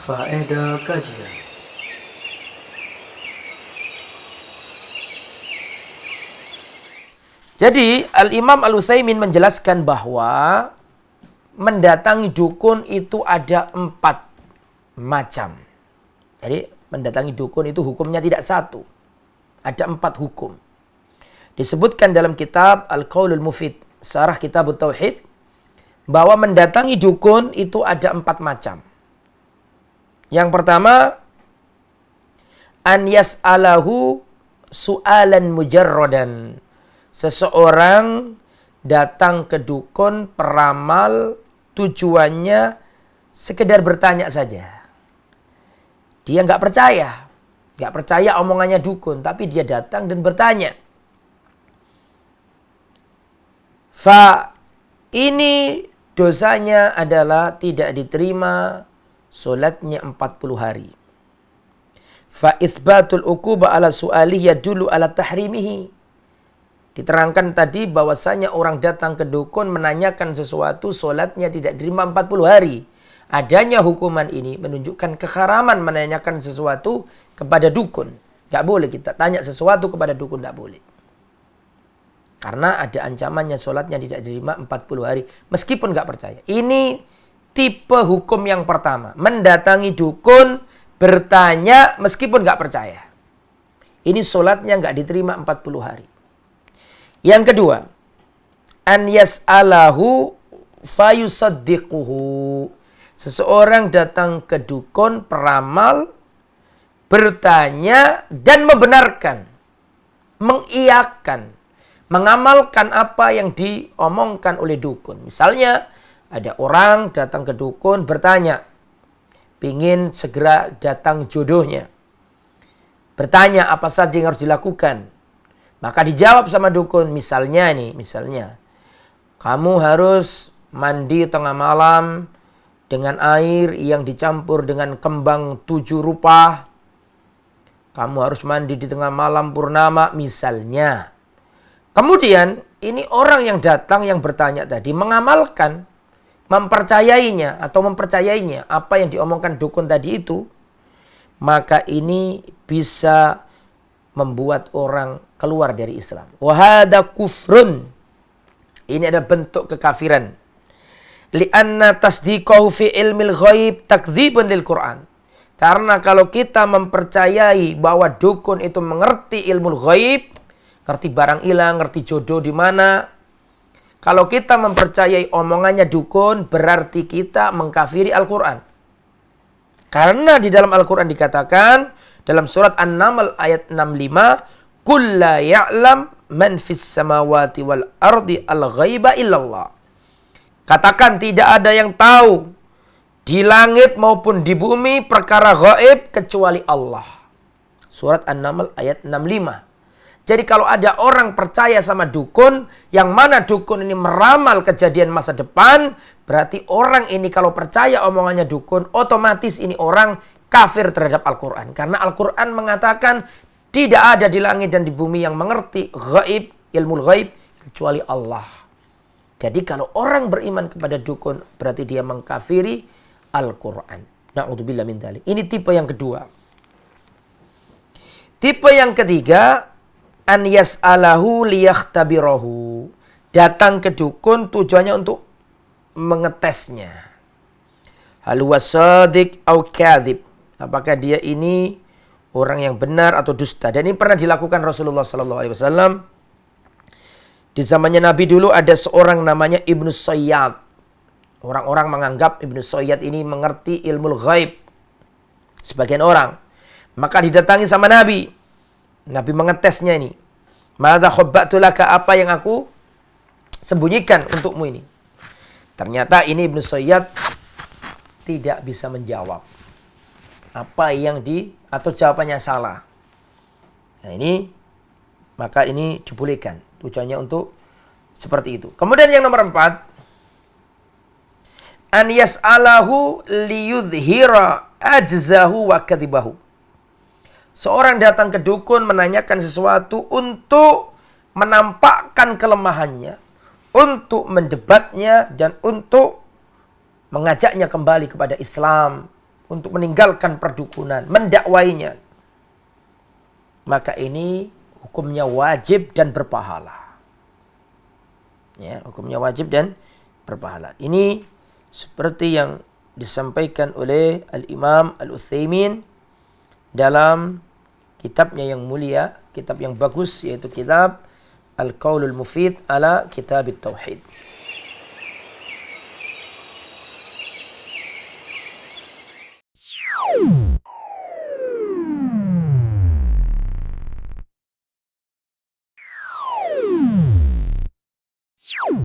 Faedah kajian. Jadi Al-Imam Al-Utsaimin menjelaskan bahwa mendatangi dukun itu ada 4 macam. Jadi mendatangi dukun itu hukumnya tidak satu. Ada 4 hukum. Disebutkan dalam kitab Al-Qaulul Mufid, Syarah Kitab Tauhid, bahwa mendatangi dukun itu ada 4 macam. Yang pertama, an yas'alahu su'alan mujarradan. Seseorang datang ke dukun, peramal, tujuannya sekedar bertanya saja. Dia nggak percaya omongannya dukun, tapi dia datang dan bertanya. Ini dosanya adalah tidak diterima solatnya 40 hari. Fa itsbatul uqubah ala su'alihi yadullu ala tahrimihi. Diterangkan tadi bahwasanya orang datang ke dukun menanyakan sesuatu, solatnya tidak diterima 40 hari. Adanya hukuman ini menunjukkan keharaman menanyakan sesuatu kepada dukun. Gak boleh kita tanya sesuatu kepada dukun, gak boleh. Karena ada ancamannya solatnya tidak diterima 40 hari meskipun gak percaya. Ini tipe hukum yang pertama. Mendatangi dukun, bertanya meskipun gak percaya. Ini solatnya gak diterima 40 hari. Yang kedua, an yas'alahu fayusaddiquhu. Seseorang datang ke dukun, peramal, bertanya dan membenarkan, mengiyakan, mengamalkan apa yang diomongkan oleh dukun. Misalnya, ada orang datang ke dukun bertanya, pingin segera datang jodohnya. Bertanya apa saja yang harus dilakukan. Maka dijawab sama dukun, misalnya, kamu harus mandi tengah malam dengan air yang dicampur dengan kembang 7 rupa. Kamu harus mandi di tengah malam purnama, misalnya. Kemudian, ini orang yang datang yang bertanya tadi mengamalkan, mempercayainya apa yang diomongkan dukun tadi itu, maka ini bisa membuat orang keluar dari Islam. Wahada kufrun. Ini ada bentuk kekafiran. Lianna tasdiqahu fi ilmil ghaib takdzibun lil Quran. Karena kalau kita mempercayai bahwa dukun itu mengerti ilmu ghaib, ngerti barang hilang, ngerti jodoh di mana. Kalau kita mempercayai omongannya dukun, berarti kita mengkafiri Al-Quran. Karena di dalam Al-Quran dikatakan, dalam surat An-Naml ayat 65, "Qul la ya'lam man fis samawati wal ardi al-ghaiba illallah." Katakan tidak ada yang tahu di langit maupun di bumi perkara gaib kecuali Allah. Surat An-Naml ayat 65. Jadi kalau ada orang percaya sama dukun, yang mana dukun ini meramal kejadian masa depan, berarti orang ini kalau percaya omongannya dukun, otomatis ini orang kafir terhadap Al-Quran. Karena Al-Quran mengatakan tidak ada di langit dan di bumi yang mengerti gaib, ilmu gaib, kecuali Allah. Jadi kalau orang beriman kepada dukun, berarti dia mengkafiri Al-Quran. Na'udzubillah min dzalik. Ini tipe yang kedua. Tipe yang ketiga, an yas'alahu liyakhtabirahu. Datang ke dukun tujuannya untuk mengetesnya. Hal huwa shadiq au kadhib. Apakah dia ini orang yang benar atau dusta? Dan ini pernah dilakukan Rasulullah SAW. Di zamannya Nabi dulu ada seorang namanya Ibnu Sayyad. Orang-orang menganggap Ibnu Sayyad ini mengerti ilmu ghaib. Sebagian orang. Maka didatangi sama Nabi. Nabi mengetesnya ini. Madza khabbatu laka, apa yang aku sembunyikan untukmu ini. Ternyata ini Ibnu Sayyad tidak bisa menjawab. Apa yang atau jawabannya salah. Nah ini, maka ini dibolehkan. Tujuannya untuk seperti itu. Kemudian yang nomor 4. An yas'alahu liyudhira ajzahu wa kadhibahu. Seorang datang ke dukun menanyakan sesuatu untuk menampakkan kelemahannya, untuk mendebatnya, dan untuk mengajaknya kembali kepada Islam, untuk meninggalkan perdukunan, mendakwainya, maka ini hukumnya wajib dan berpahala. Ya, hukumnya wajib dan berpahala. Ini seperti yang disampaikan oleh Al-Imam Al-Utsaimin dalam kitabnya yang mulia, kitab yang bagus, yaitu kitab Al-Qaulul Mufid ala Kitab Tauhid.